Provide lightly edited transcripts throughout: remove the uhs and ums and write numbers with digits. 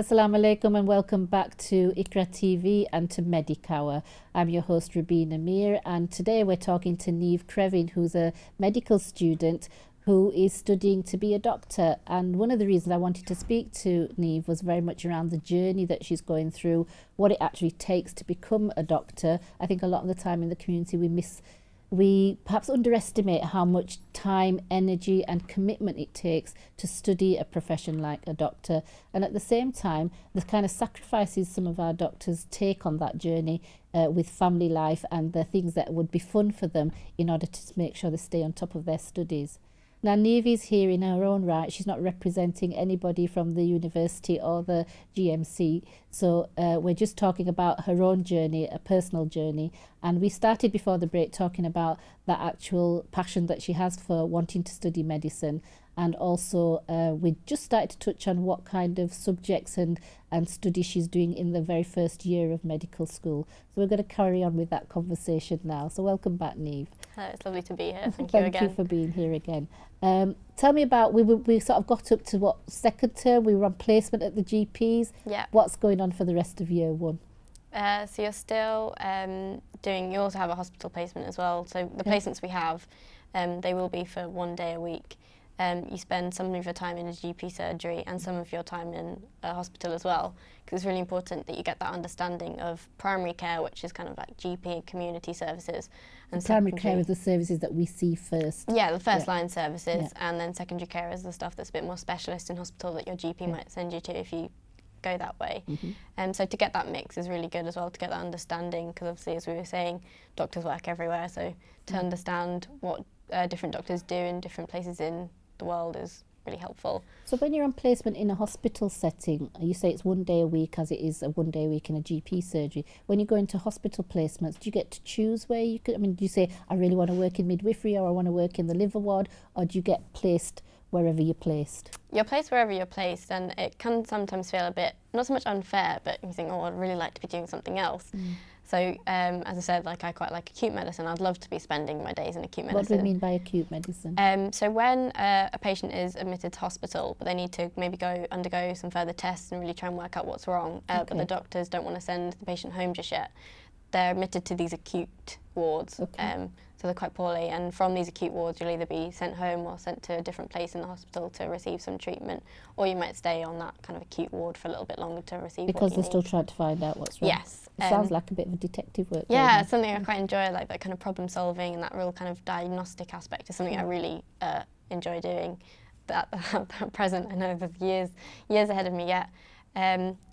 Assalamu alaikum and welcome back to IQRA TV and to Medicower. I'm your host Rabina Mir, and today we're talking to Neve Crevin, who's a medical student who is studying to be a doctor. And one of the reasons I wanted to speak to Neve was very much around the journey that she's going through, what it actually takes to become a doctor. I think a lot of the time in the community we perhaps underestimate how much time, energy and commitment it takes to study a profession like a doctor. And at the same time, the kind of sacrifices some of our doctors take on that journey with family life and the things that would be fun for them in order to make sure they stay on top of their studies. Now, Neve is here in her own right. She's not representing anybody from the university or the GMC. So we're just talking about her own journey, a personal journey. And we started before the break talking about that actual passion that she has for wanting to study medicine. And also we just started to touch on what kind of subjects and studies she's doing in the very first year of medical school. So we're going to carry on with that conversation now. So welcome back, Neve. Hello, it's lovely to be here. Thank you again. Thank you for being here again. Tell me about, we sort of got up to what, second term, we were on placement at the GPs. Yeah. What's going on for the rest of year one? So you're still you also have a hospital placement as well. So the placements we have, they will be for 1 day a week. You spend some of your time in a GP surgery and some of your time in a hospital as well, because it's really important that you get that understanding of primary care, which is kind of like GP and community services. And primary care is the services that we see first. Yeah, the first line services, and then secondary care is the stuff that's a bit more specialist in hospital that your GP might send you to if you go that way. So to get that mix is really good as well, to get that understanding, because obviously, as we were saying, doctors work everywhere, so to understand what different doctors do in different places in the world is really helpful. So when you're on placement in a hospital setting, you say it's 1 day a week, as it is a 1 day a week in a GP surgery. When you go into hospital placements, do you get to choose where you could, I mean, do you say, I really want to work in midwifery, or I want to work in the liver ward, or do you get placed wherever you're placed? You're placed wherever you're placed, and it can sometimes feel a bit, not so much unfair, but you think, oh, I'd really like to be doing something else. So, as I said, like I quite like acute medicine. I'd love to be spending my days in acute medicine. What do you mean by acute medicine? So when a patient is admitted to hospital, but they need to maybe undergo some further tests and really try and work out what's wrong, but the doctors don't want to send the patient home just yet, they're admitted to these acute wards. So they're quite poorly, and from these acute wards you'll either be sent home or sent to a different place in the hospital to receive some treatment, or you might stay on that kind of acute ward for a little bit longer to receive because they're still trying to find out what's wrong. Yes. It sounds like a bit of a detective work. Yeah, it's something I quite enjoy, like that kind of problem solving and that real kind of diagnostic aspect is something I really enjoy doing. That present, I know there's years ahead of me yet.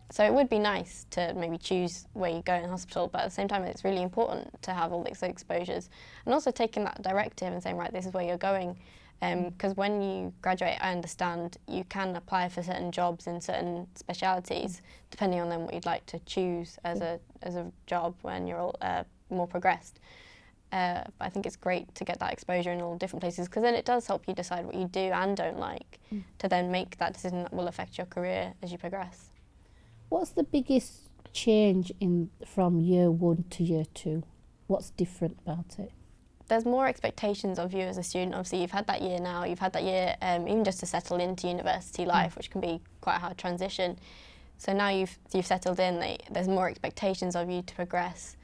So it would be nice to maybe choose where you go in hospital, but at the same time it's really important to have all these exposures. And also taking that directive and saying, right, this is where you're going. Because when you graduate, I understand you can apply for certain jobs in certain specialities, depending on then what you'd like to choose as a job when you're all, more progressed. But I think it's great to get that exposure in all different places, because then it does help you decide what you do and don't like, to then make that decision that will affect your career as you progress. What's the biggest change from year one to year two? What's different about it? There's more expectations of you as a student. Obviously, you've had that year now, you've had that year even just to settle into university life, which can be quite a hard transition. So now you've settled in, there's more expectations of you to progress.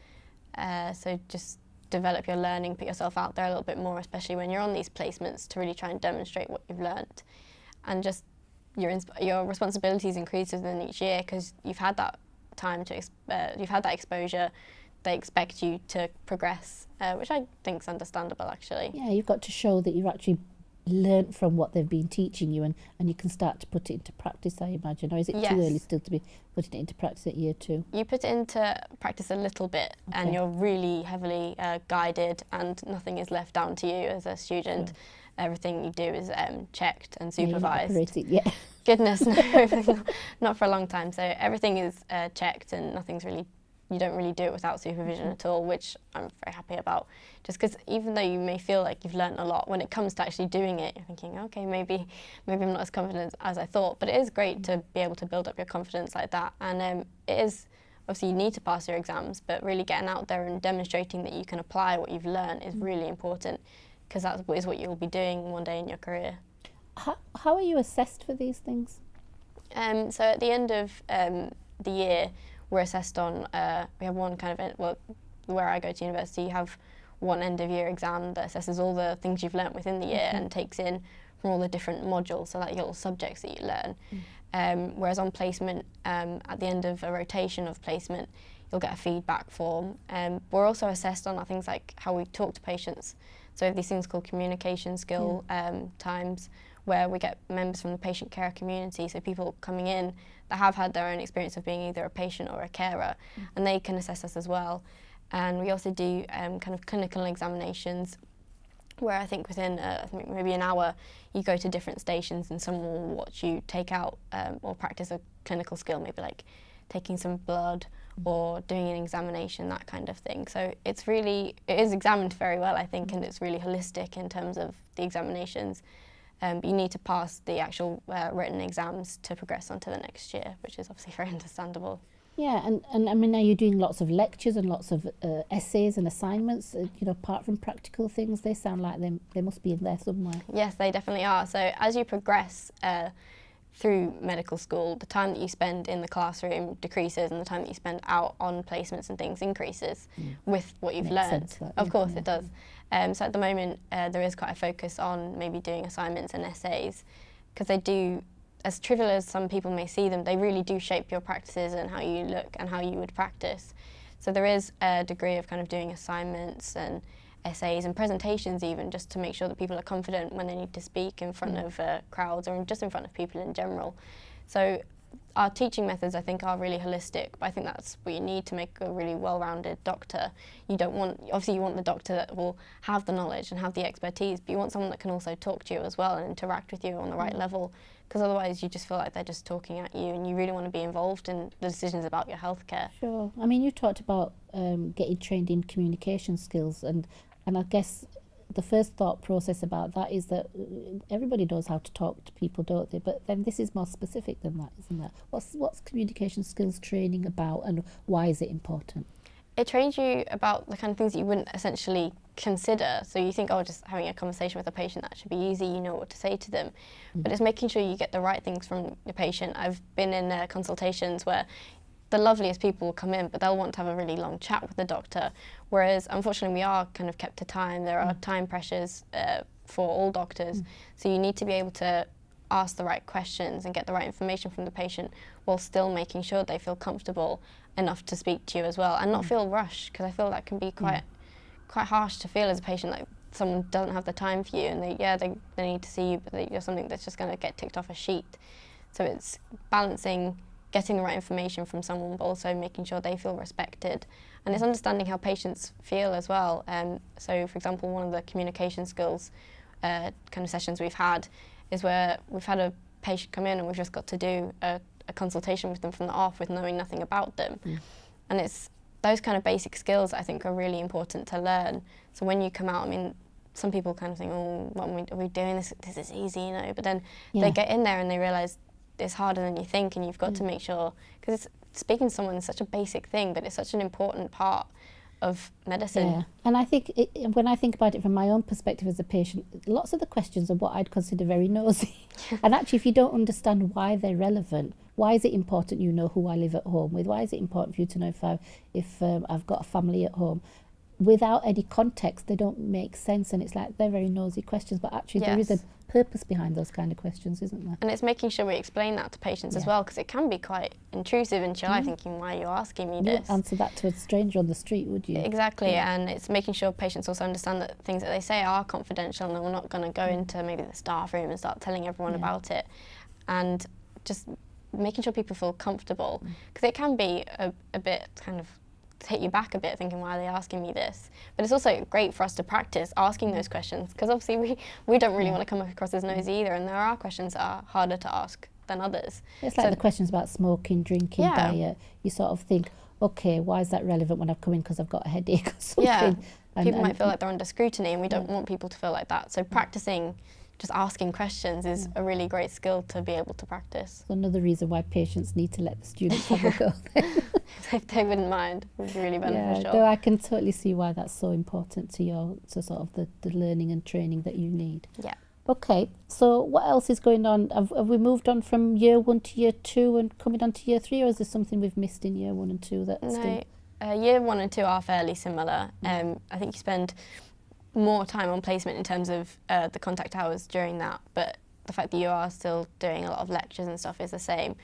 So just develop your learning, put yourself out there a little bit more, especially when you're on these placements, to really try and demonstrate what you've learnt. And just your responsibilities increase within each year, because you've had that time to you've had that exposure. They expect you to progress, which I think is understandable, actually. Yeah, you've got to show that you've actually learnt from what they've been teaching you, and you can start to put it into practice, I imagine. Or is it too early still to be putting it into practice at year two? You put it into practice a little bit, and you're really heavily guided, and nothing is left down to you as a student. Sure. Everything you do is checked and supervised. Goodness, no, not for a long time. So everything is checked, and you don't really do it without supervision at all, which I'm very happy about. Just because even though you may feel like you've learnt a lot, when it comes to actually doing it, you're thinking, okay, maybe I'm not as confident as I thought. But it is great to be able to build up your confidence like that. And it is, obviously you need to pass your exams, but really getting out there and demonstrating that you can apply what you've learnt is really important, because that is what you'll be doing one day in your career. How are you assessed for these things? So at the end of the year, we're assessed on, we have one kind of, well, where I go to university, you have one end of year exam that assesses all the things you've learnt within the year and takes in from all the different modules, so like your little subjects that you learn. Whereas on placement, at the end of a rotation of placement, you'll get a feedback form. We're also assessed on things like how we talk to patients. So these things called communication skill times, where we get members from the patient care community, so people coming in that have had their own experience of being either a patient or a carer, and they can assess us as well. And we also do kind of clinical examinations, where I think within maybe an hour you go to different stations and someone will watch you take out or practice a clinical skill, maybe like taking some blood or doing an examination, that kind of thing. So it is examined very well, I think, and it's really holistic in terms of the examinations. But you need to pass the actual written exams to progress onto the next year, which is obviously very understandable. Yeah, and I mean, are you doing lots of lectures and lots of essays and assignments, you know, apart from practical things? They sound like they must be in there somewhere. Yes, they definitely are. So as you progress through medical school, the time that you spend in the classroom decreases and the time that you spend out on placements and things increases with what you've learned. Of course it does. So at the moment there is quite a focus on maybe doing assignments and essays, because they do, as trivial as some people may see them, they really do shape your practices and how you look and how you would practice. So there is a degree of kind of doing assignments and essays and presentations even, just to make sure that people are confident when they need to speak in front of crowds or just in front of people in general. So our teaching methods, I think, are really holistic, but I think that's what you need to make a really well-rounded doctor. You don't want, obviously you want the doctor that will have the knowledge and have the expertise, but you want someone that can also talk to you as well and interact with you on the right level, because otherwise you just feel like they're just talking at you, and you really want to be involved in the decisions about your healthcare. Sure. I mean, you talked about getting trained in communication skills, and I guess the first thought process about that is that everybody knows how to talk to people, don't they? But then this is more specific than that, isn't it? What's communication skills training about, and why is it important? It trains you about the kind of things that you wouldn't essentially consider. So you think, oh, just having a conversation with a patient, that should be easy, you know what to say to them. But it's making sure you get the right things from the patient. I've been in consultations where the loveliest people will come in, but they'll want to have a really long chat with the doctor. Whereas, unfortunately, we are kind of kept to time. There are time pressures for all doctors. So you need to be able to ask the right questions and get the right information from the patient, while still making sure they feel comfortable enough to speak to you as well, and not feel rushed, because I feel that can be quite harsh to feel as a patient, like someone doesn't have the time for you, and they need to see you, but you're something that's just going to get ticked off a sheet. So it's balancing getting the right information from someone, but also making sure they feel respected, and it's understanding how patients feel as well. So for example, one of the communication skills kind of sessions we've had is where we've had a patient come in and we've just got to do a consultation with them from the off, with knowing nothing about them. And it's those kind of basic skills I think are really important to learn. So when you come out, I mean, some people kind of think, oh, what are we doing? This is easy, you know, but then they get in there and they realise it's harder than you think, and you've got to make sure, because speaking to someone is such a basic thing, but it's such an important part of medicine. Yeah, and I think when I think about it from my own perspective as a patient, lots of the questions are what I'd consider very nosy. And actually, if you don't understand why they're relevant, why is it important you know who I live at home with? Why is it important for you to know if I've got a family at home? Without any context, they don't make sense, and it's like they're very nosy questions, but actually there is a purpose behind those kind of questions, isn't there? And it's making sure we explain that to patients as well, because it can be quite intrusive into your life, thinking, why are you asking me this? You wouldn't answer that to a stranger on the street, would you? Exactly, and it's making sure patients also understand that things that they say are confidential, and we're not going to go into maybe the staff room and start telling everyone about it, and just making sure people feel comfortable, because it can be a bit kind of hit you back a bit, thinking, why are they asking me this? But it's also great for us to practice asking those questions, because obviously we don't really want to come across as nosy either, and there are questions that are harder to ask than others. It's like the questions about smoking, drinking, diet. You sort of think, okay, why is that relevant when I've come in because I've got a headache or something? Yeah, people might feel like they're under scrutiny, and we don't want people to feel like that. So practicing just asking questions is a really great skill to be able to practice. Another reason why patients need to let the students have a go. If they wouldn't mind, it would be really beneficial. Yeah, though I can totally see why that's so important to sort of the learning and training that you need. Yeah. Okay, so what else is going on? Have we moved on from year 1 to year 2 and coming on to year 3, or is there something we've missed in year 1 and 2 that's No, year 1 and 2 are fairly similar. I think you spend more time on placement in terms of the contact hours during that, but the fact that you are still doing a lot of lectures and stuff is the same.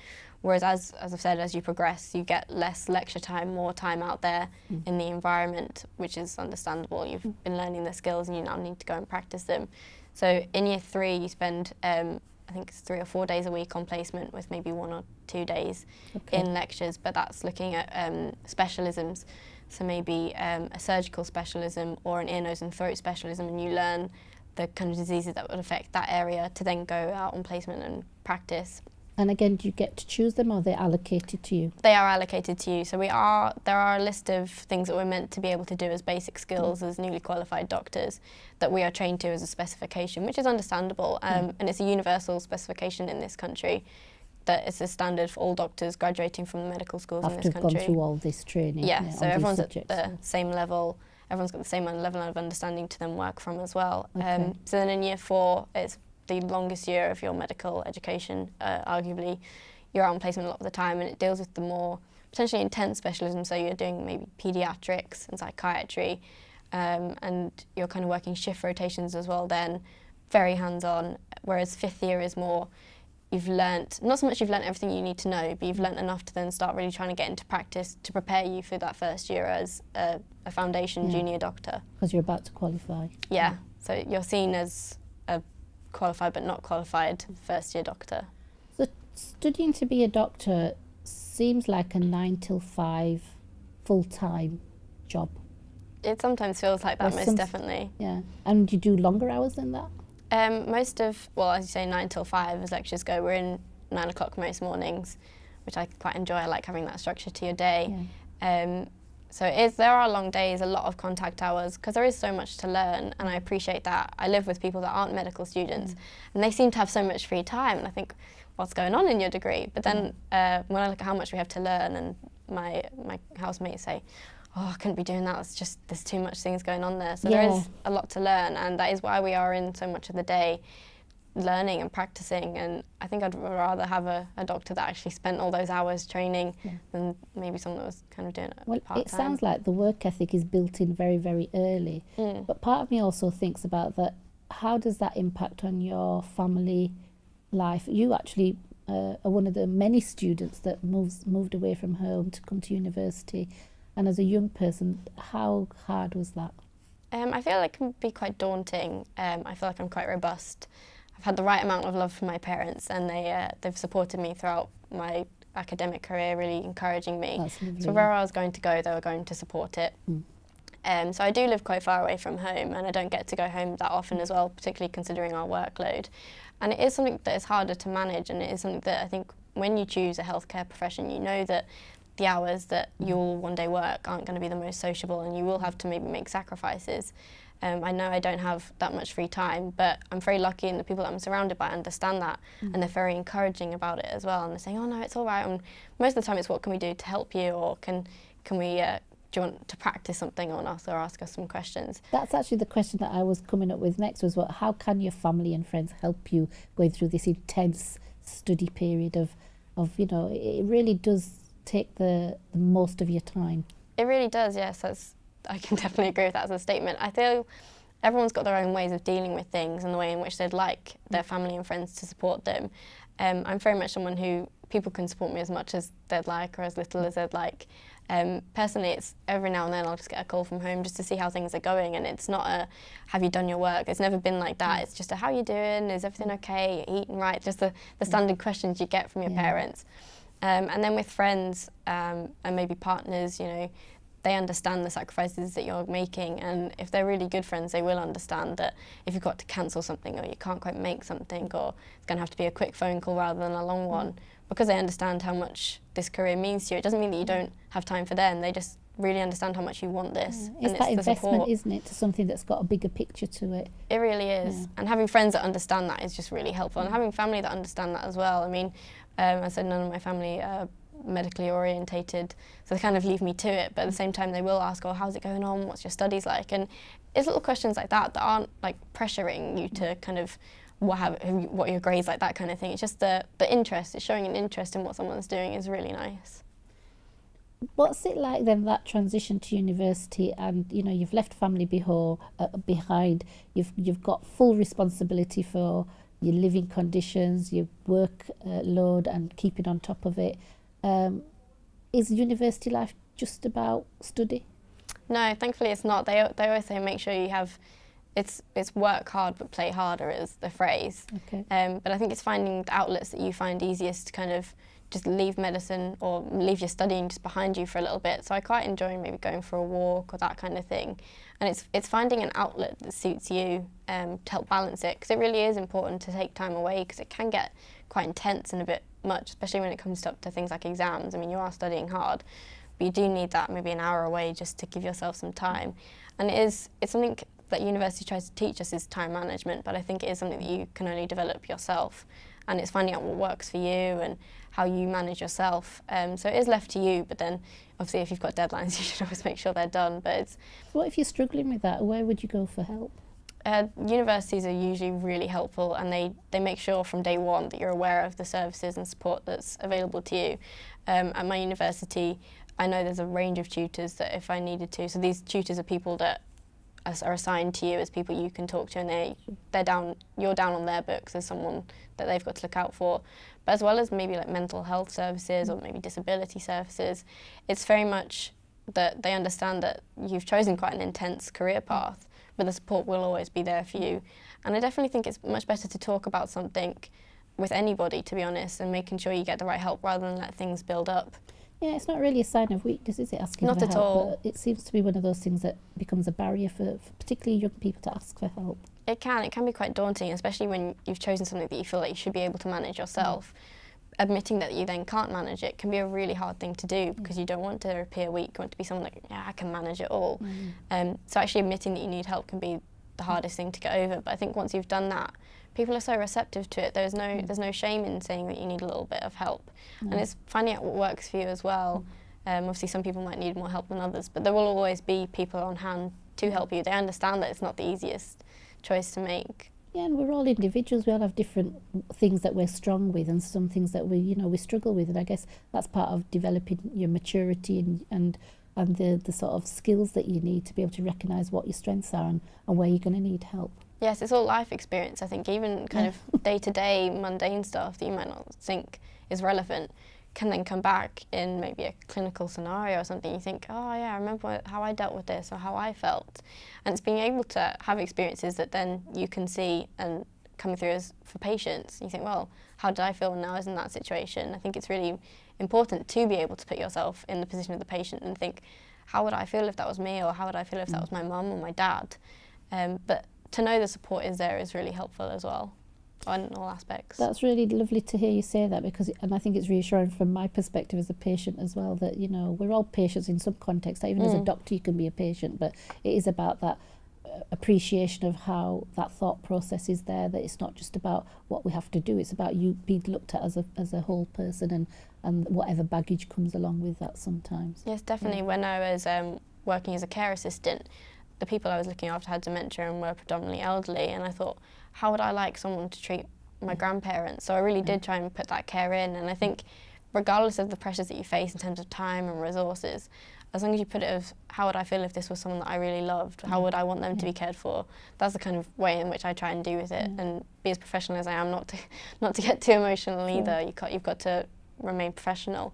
Whereas as I've said, as you progress, you get less lecture time, more time out there in the environment, which is understandable. You've been learning the skills and you now need to go and practice them. So in year 3, you spend, I think it's 3 or 4 days a week on placement with maybe 1 or 2 days in lectures, but that's looking at specialisms. So maybe a surgical specialism or an ear, nose and throat specialism, and you learn the kind of diseases that would affect that area to then go out on placement and practice. And again, do you get to choose them, or are they allocated to you? They are allocated to you. So there are a list of things that we're meant to be able to do as basic skills as newly qualified doctors that we are trained to as a specification, which is understandable. And it's a universal specification in this country, that it's a standard for all doctors graduating from the medical schools in this country. After gone through all this training. Yeah, so everyone's at the same level. Everyone's got the same level of understanding to then work from as well. So then in year 4, it's the longest year of your medical education, arguably. You're out on placement a lot of the time, and it deals with the more potentially intense specialisms. So you're doing maybe paediatrics and psychiatry, and you're kind of working shift rotations as well then, very hands-on. Whereas 5th year is more, you've learnt, not so much you've learnt everything you need to know, but you've learnt enough to then start really trying to get into practice to prepare you for that first year as a foundation junior doctor. Because you're about to qualify. Yeah, so you're seen as a qualified but not qualified first year doctor. So studying to be a doctor seems like a 9 till 5 full-time job. It sometimes feels like that, most definitely. Yeah, and you do longer hours than that? Most of, well, as you say, 9 till 5 as lectures go. We're in 9 o'clock most mornings, which I quite enjoy. I like having that structure to your day. Yeah. So there are long days, a lot of contact hours, because there is so much to learn, and I appreciate that. I live with people that aren't medical students, and they seem to have so much free time, and I think, what's going on in your degree? But then when I look at how much we have to learn, and my housemates say, oh, I couldn't be doing that, it's just, there's too much things going on there. So there is a lot to learn, and that is why we are in so much of the day learning and practicing. And I think I'd rather have a doctor that actually spent all those hours training than maybe someone that was kind of doing it part-time. It sounds like the work ethic is built in very, very early. But part of me also thinks about that, how does that impact on your family life? You actually are one of the many students that moved away from home to come to university. And as a young person, how hard was that? I feel like it can be quite daunting. I feel like I'm quite robust. I've had the right amount of love from my parents, and they've supported me throughout my academic career, really encouraging me. That's lovely. So wherever I was going to go, they were going to support it. So I do live quite far away from home, and I don't get to go home that often as well, particularly considering our workload. And it is something that is harder to manage, and it is something that I think when you choose a healthcare profession, you know that the hours that you'll one day work aren't going to be the most sociable, and you will have to maybe make sacrifices. I know I don't have that much free time, but I'm very lucky, and the people that I'm surrounded by understand that, and they're very encouraging about it as well, and they're saying, oh no, it's all right. And most of the time it's, what can we do to help you, or can we, do you want to practice something on us, or ask us some questions? That's actually the question that I was coming up with next, was how can your family and friends help you going through this intense study period of you know, it really does take the most of your time. It really does, yes. I can definitely agree with that as a statement. I feel everyone's got their own ways of dealing with things and the way in which they'd like their family and friends to support them. I'm very much someone who people can support me as much as they'd like or as little as they'd like. Personally, it's every now and then I'll just get a call from home just to see how things are going, and it's not a, have you done your work? It's never been like that. It's just a, how you doing? Is everything okay? Are you eating right? Just the standard questions you get from your parents. And then with friends and maybe partners, you know, they understand the sacrifices that you're making, and if they're really good friends, they will understand that if you've got to cancel something, or you can't quite make something, or it's going to have to be a quick phone call rather than a long one, because they understand how much this career means to you. It doesn't mean that you don't have time for them, they just really understand how much you want this. It's that investment, isn't it, to something that's got a bigger picture to it. It really is. And having friends that understand that is just really helpful, and having family that understand that as well. I mean, I said none of my family are medically orientated, so they kind of leave me to it, but at the same time they will ask, oh, how's it going on, what's your studies like? And it's little questions like that that aren't like pressuring you to kind of what are your grades like, that kind of thing. It's just the interest. It's showing an interest in what someone's doing is really nice. What's it like then, that transition to university, and you know, you've left family behind, you've got full responsibility for your living conditions, your work load and keeping on top of it. Is university life just about study? No, thankfully it's not. They always say make sure you have, it's work hard but play harder is the phrase. Okay. But I think it's finding the outlets that you find easiest to kind of just leave medicine or leave your studying just behind you for a little bit. So I quite enjoy maybe going for a walk or that kind of thing. And it's finding an outlet that suits you to help balance it, because it really is important to take time away, because it can get quite intense and a bit much, especially when it comes up to things like exams. I mean, you are studying hard, but you do need that maybe an hour away just to give yourself some time. And it's something that university tries to teach us, is time management, but I think it is something that you can only develop yourself. And it's finding out what works for you and how you manage yourself. So it is left to you, but then obviously if you've got deadlines, you should always make sure they're done. But it's... What if you're struggling with that? Where would you go for help? Universities are usually really helpful, and they make sure from day one that you're aware of the services and support that's available to you. At my university, I know there's a range of tutors that if I needed to, so these tutors are people that are assigned to you as people you can talk to, and you're down on their books as someone that they've got to look out for. But as well as maybe like mental health services or maybe disability services, it's very much that they understand that you've chosen quite an intense career path, but the support will always be there for you. And I definitely think it's much better to talk about something with anybody, to be honest, and making sure you get the right help rather than let things build up. Yeah, it's not really a sign of weakness, is it, asking Not for at help? all. But it seems to be one of those things that becomes a barrier for particularly young people to ask for help. It can be quite daunting, especially when you've chosen something that you feel like you should be able to manage yourself. Admitting that you then can't manage it can be a really hard thing to do, because you don't want to appear weak. You want to be someone that, yeah, I can manage it all. So actually admitting that you need help can be the hardest thing to get over. But I think once you've done that, people are so receptive to it. There's no shame in saying that you need a little bit of help. And it's finding out what works for you as well. Obviously some people might need more help than others, but there will always be people on hand to help you. They understand that it's not the easiest choice to make. Yeah, and we're all individuals. We all have different things that we're strong with, and some things that we struggle with. And I guess that's part of developing your maturity and the sort of skills that you need to be able to recognise what your strengths are and where you're going to need help. Yes, it's all life experience. I think even kind of day-to-day mundane stuff that you might not think is relevant can then come back in maybe a clinical scenario or something. You think, oh yeah, I remember how I dealt with this or how I felt. And it's being able to have experiences that then you can see and coming through as for patients. You think, well, how did I feel when I was in that situation? I think it's really important to be able to put yourself in the position of the patient and think, how would I feel if that was me, or how would I feel if that was my mum or my dad? But to know the support is there is really helpful as well, on all aspects. That's really lovely to hear you say that, and I think it's reassuring from my perspective as a patient as well, that we're all patients in some context. Even as a doctor you can be a patient, but it is about that appreciation of how that thought process is there, that it's not just about what we have to do, it's about you being looked at as a whole person and whatever baggage comes along with that sometimes. Yes, definitely. When I was working as a care assistant, the people I was looking after had dementia and were predominantly elderly, and I thought, how would I like someone to treat my grandparents? So I really did try and put that care in, and I think regardless of the pressures that you face in terms of time and resources, as long as you put it of how would I feel if this was someone that I really loved, how would I want them to be cared for, that's the kind of way in which I try and do with it, and be as professional as I am, not to get too emotional either. You've got to remain professional,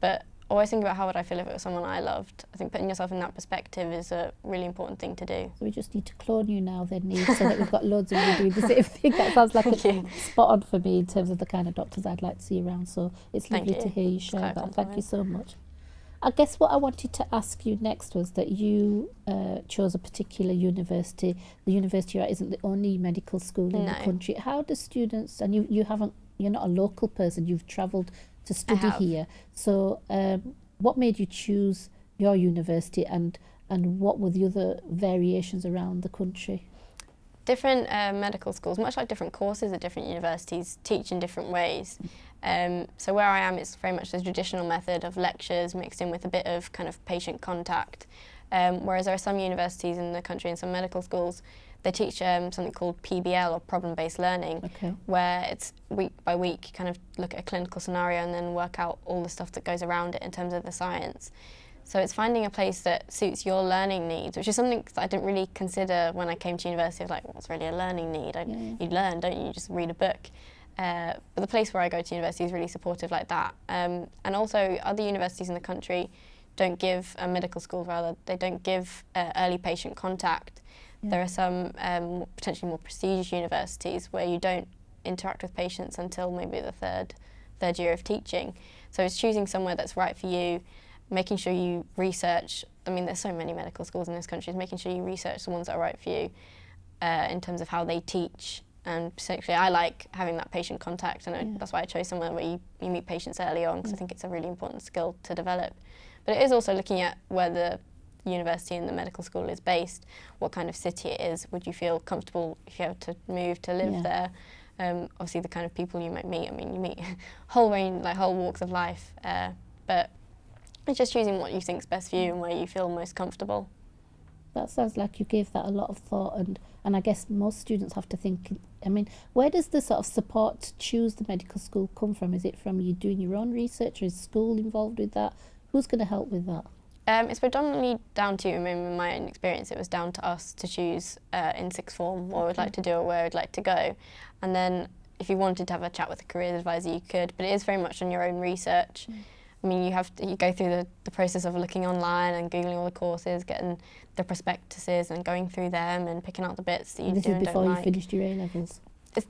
but always think about how would I feel if it was someone I loved. I think putting yourself in that perspective is a really important thing to do. So we just need to clone you now then, Neve, so that we've got loads of you doing the same thing. That sounds like a spot on for me in terms of the kind of doctors I'd like to see around. So it's lovely to hear you share that. Thank you so much. I guess what I wanted to ask you next was that you chose a particular university. The university you're at isn't the only medical school in the country. How do students, and you're not a local person, you've travelled to study here. So what made you choose your university, and what were the other variations around the country? Different medical schools, much like different courses at different universities, teach in different ways. So where I am, it's very much the traditional method of lectures mixed in with a bit of kind of patient contact. Whereas there are some universities in the country and some medical schools they teach something called PBL, or problem-based learning, where it's week by week you kind of look at a clinical scenario and then work out all the stuff that goes around it in terms of the science. So it's finding a place that suits your learning needs, which is something that I didn't really consider when I came to university. I was like, what's really a learning need? You learn, don't you? You just read a book. But the place where I go to university is really supportive like that. And also other universities in the country don't give, medical schools rather, they don't give early patient contact. There are some potentially more prestigious universities where you don't interact with patients until maybe the third year of teaching. So it's choosing somewhere that's right for you, making sure you research. I mean, there's so many medical schools in this country, is making sure you research the ones that are right for you in terms of how they teach. And particularly, I like having that patient contact, and that's why I chose somewhere where you meet patients early on, because I think it's a really important skill to develop. But it is also looking at where the university and the medical school is based, what kind of city it is. Would you feel comfortable if you have to move to live there? Obviously, the kind of people you might meet. I mean, you meet whole range, like whole walks of life. But it's just choosing what you think is best for you and where you feel most comfortable. That sounds like you gave that a lot of thought, and I guess most students have to think. I mean, where does the sort of support to choose the medical school come from? Is it from you doing your own research, or is school involved with that? Who's going to help with that? It's predominantly down to, I mean, in my own experience, it was down to us to choose in sixth form what we'd like to do or where we'd like to go. And then if you wanted to have a chat with a careers advisor, you could, but it is very much on your own research. I mean, you go through the process of looking online and Googling all the courses, getting the prospectuses and going through them and picking out the bits that you do and don't like. This is before you finished your A-levels?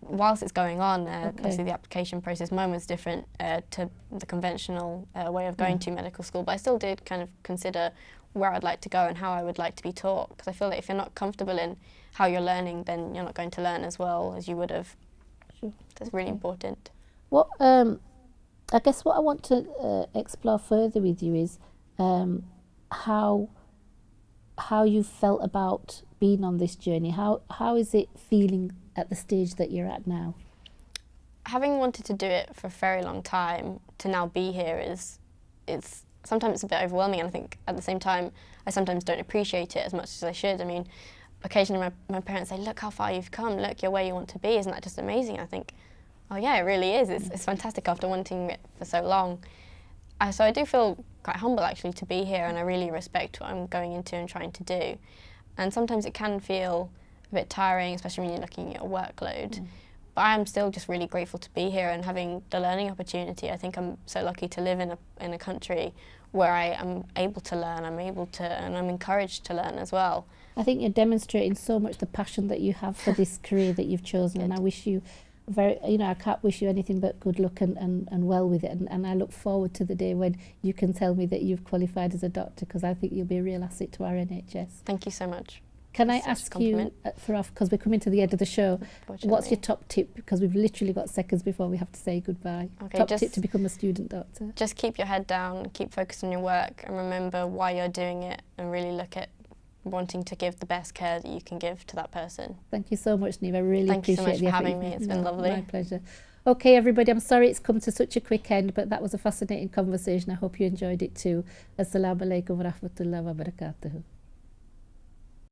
Whilst it's going on, obviously the application process, mine was different to the conventional way of going to medical school, but I still did kind of consider where I'd like to go and how I would like to be taught, because I feel that if you're not comfortable in how you're learning, then you're not going to learn as well as you would have. That's really important. What I guess what I want to explore further with you is how you felt about being on this journey. How is it feeling at the stage that you're at now? Having wanted to do it for a very long time, to now be here it's sometimes it's a bit overwhelming, and I think at the same time I sometimes don't appreciate it as much as I should. I mean, occasionally my parents say, look how far you've come, look, you're where you want to be, isn't that just amazing? I think, oh yeah, it really is. It's fantastic after wanting it for so long. So I do feel quite humble actually to be here, and I really respect what I'm going into and trying to do. And sometimes it can feel a bit tiring, especially when you're looking at your workload. But I am still just really grateful to be here and having the learning opportunity. I think I'm so lucky to live in a country where I am able to learn, and I'm encouraged to learn as well. I think you're demonstrating so much the passion that you have for this career that you've chosen, and I wish you I can't wish you anything but good luck and well with it, and I look forward to the day when you can tell me that you've qualified as a doctor, because I think you'll be a real asset to our NHS. Thank you so much. Can I ask you, because we're coming to the end of the show, what's your top tip? Because we've literally got seconds before we have to say goodbye. Okay, top tip to become a student doctor? Just keep your head down, keep focused on your work, and remember why you're doing it, and really look at wanting to give the best care that you can give to that person. Thank you so much, Niamh. I really appreciate the effort. Thank you so much for having me. It's been lovely. My pleasure. Okay, everybody, I'm sorry it's come to such a quick end, but that was a fascinating conversation. I hope you enjoyed it too. Assalamu alaikum wa rahmatullahi wa barakatuhu.